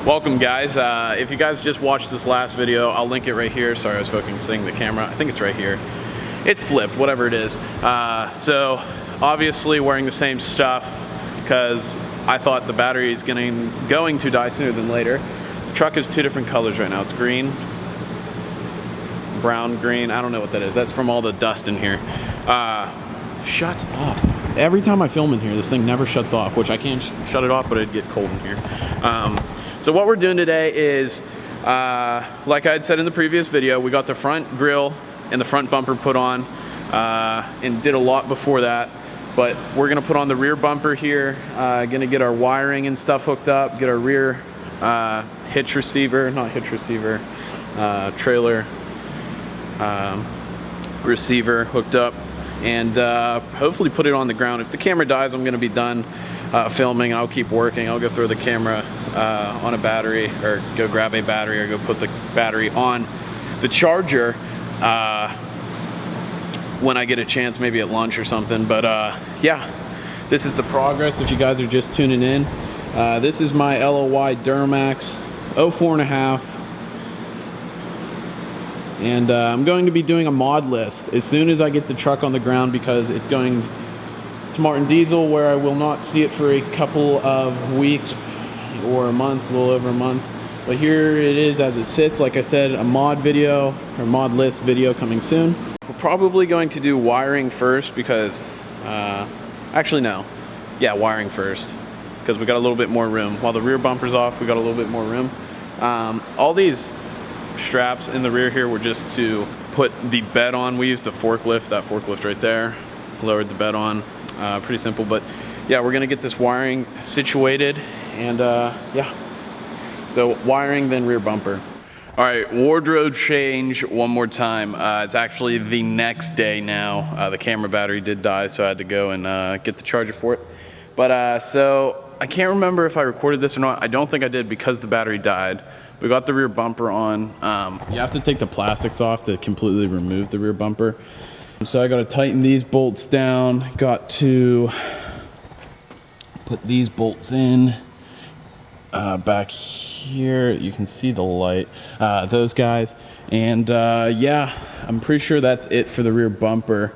Welcome guys. If you guys just watched this last video, I'll link it right here. Sorry, I was focusing the camera. I think it's right here. It's flipped, whatever it is. So obviously wearing the same stuff because I thought the battery is going to die sooner than later. The truck is two different colors right now. It's green, brown, green. I don't know what that is. That's from all the dust in here. Shut up. Every time I film in here, this thing never shuts off, which I can't shut it off, but it'd get cold in here. So what we're doing today is, like I had said in the previous video, we got the front grille and the front bumper put on, and did a lot before that. But we're gonna put on the rear bumper here, gonna get our wiring and stuff hooked up, get our rear trailer receiver hooked up, and hopefully put it on the ground. If the camera dies, I'm gonna be done filming. I'll keep working. I'll go throw the camera on a battery, or go grab a battery, or go put the battery on the charger when I get a chance, maybe at lunch or something. But yeah, this is the progress if you guys are just tuning in. This is my LOY Duramax 04.5, and I'm going to be doing a mod list as soon as I get the truck on the ground, because it's going to Martin Diesel, where I will not see it for a couple of weeks or a month, a little over a month. But here it is as it sits. Like I said, a mod video or mod list video coming soon. We're probably going to do wiring first because actually no, yeah, wiring first, because we got a little bit more room. While the rear bumper's off, we got a little bit more room. All these straps in the rear here were just to put the bed on. We used the forklift, that forklift right there, lowered the bed on. Pretty simple, but yeah, we're gonna get this wiring situated, and yeah, so wiring, then rear bumper. All right, wardrobe change one more time. It's actually the next day now. The camera battery did die, so I had to go and get the charger for it. But so I can't remember if I recorded this or not. I don't think I did, because the battery died. We got the rear bumper on. You have to take the plastics off to completely remove the rear bumper. So I got to tighten these bolts down. Got to put these bolts in back here. You can see the light, those guys. And yeah, I'm pretty sure that's it for the rear bumper.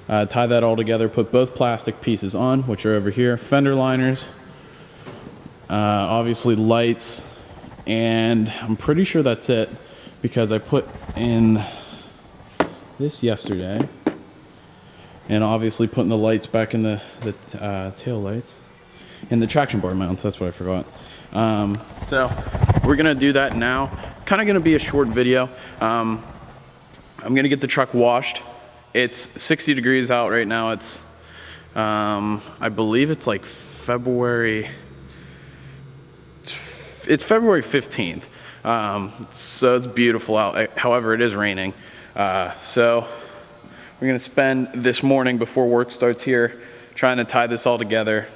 Tie that all together, put both plastic pieces on, which are over here. Fender liners, obviously lights, and I'm pretty sure that's it, because I put in this yesterday, and obviously putting the lights back in the tail lights and the traction bar mounts. That's what I forgot. So we're gonna do that now. Kind of gonna be a short video. I'm gonna get the truck washed. It's 60 degrees out right now. It's I believe it's like February 15th. So it's beautiful out. However, it is raining. So we're gonna spend this morning before work starts here trying to tie this all together.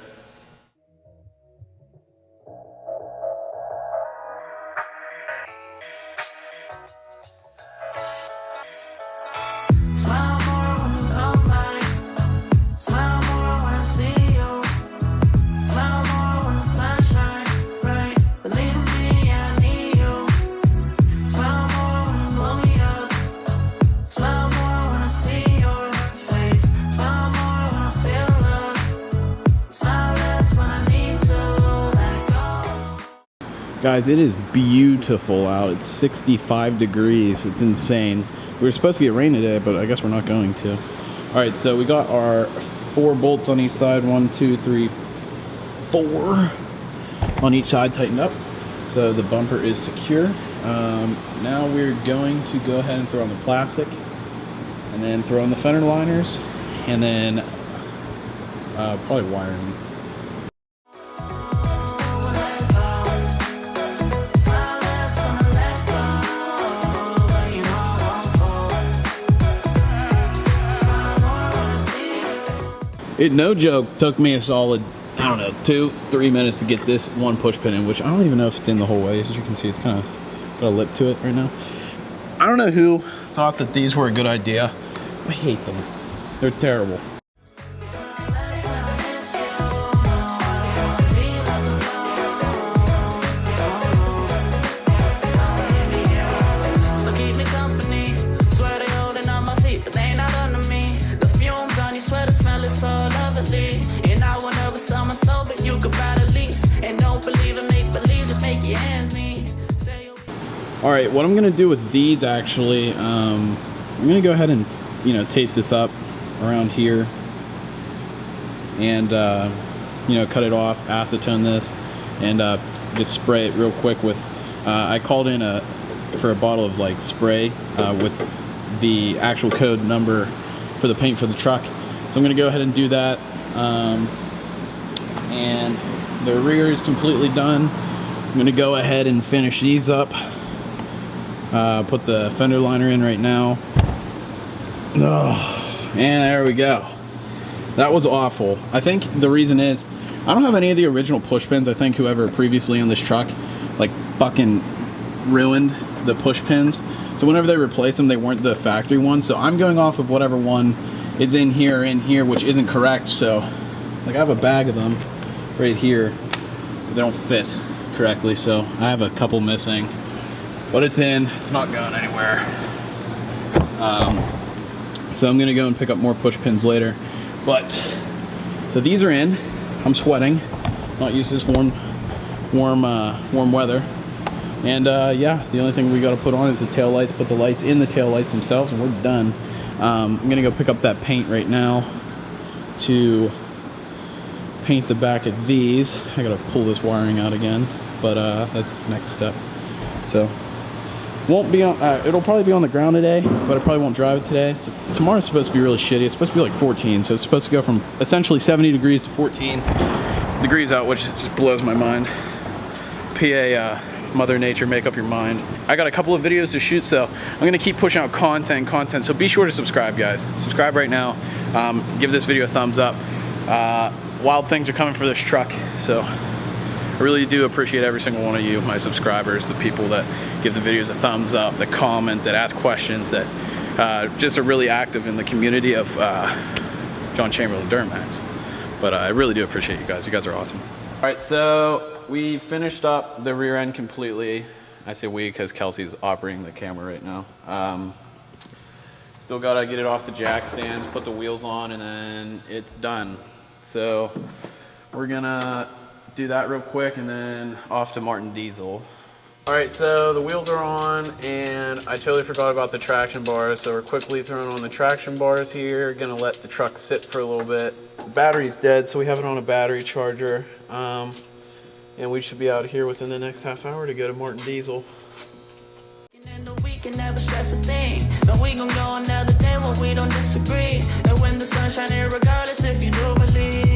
Guys, it is beautiful out. It's 65 degrees. It's insane. We were supposed to get rain today, but I guess we're not going to. All right, so we got our 4 bolts on each side. 1, 2, 3, 4 on each side tightened up. So the bumper is secure. Now we're going to go ahead and throw on the plastic, and then throw on the fender liners, and then probably wiring. It, no joke, took me a solid, I don't know, 2-3 minutes to get this one push pin in, which I don't even know if it's in the whole way. As you can see, it's kind of got a lip to it right now. I don't know who thought that these were a good idea. I hate them. They're terrible. All right, what I'm gonna do with these actually, I'm gonna go ahead and, you know, tape this up around here and, you know, cut it off, acetone this, and just spray it real quick with, I called in for a bottle of like spray with the actual code number for the paint for the truck. So I'm gonna go ahead and do that. And the rear is completely done. I'm gonna go ahead and finish these up. Put the fender liner in right now. Oh, and there we go. That was awful. I think the reason is I don't have any of the original push pins. I think whoever previously on this truck like fucking ruined the push pins. So whenever they replaced them, they weren't the factory ones. So I'm going off of whatever one is in here, which isn't correct. So like I have a bag of them right here. They don't fit correctly, so I have a couple missing. But it's in, it's not going anywhere. So I'm gonna go and pick up more push pins later. But, so these are in. I'm sweating. Not used to this warm weather. And yeah, the only thing we gotta put on is the tail lights, put the lights in the tail lights themselves, and we're done. I'm gonna go pick up that paint right now to paint the back of these. I gotta pull this wiring out again, but that's the next step. So won't be on, it'll probably be on the ground today, but I probably won't drive it today. So tomorrow's supposed to be really shitty. It's supposed to be like 14, so it's supposed to go from essentially 70 degrees to 14 degrees out, which just blows my mind. PA, Mother Nature, make up your mind. I got a couple of videos to shoot, so I'm gonna keep pushing out content, so be sure to subscribe, guys. Subscribe right now. Give this video a thumbs up. Wild things are coming for this truck, so I really do appreciate every single one of you, my subscribers, the people that give the videos a thumbs up, that comment, that ask questions, that just are really active in the community of John Chamberlain Duramax. But I really do appreciate you guys. You guys are awesome. All right, so we finished up the rear end completely. I say we because Kelsey's operating the camera right now. Still gotta get it off the jack stands, put the wheels on, and then it's done. So we're gonna do that real quick and then off to Martin Diesel. All right, so the wheels are on and I totally forgot about the traction bars. So we're quickly throwing on the traction bars here. Gonna let the truck sit for a little bit. The battery's dead, so we have it on a battery charger. And we should be out here within the next half hour to go to Martin Diesel. We can never stress a thing, but we gon' go another day when we don't disagree. And when the sun's shining, regardless if you do believe.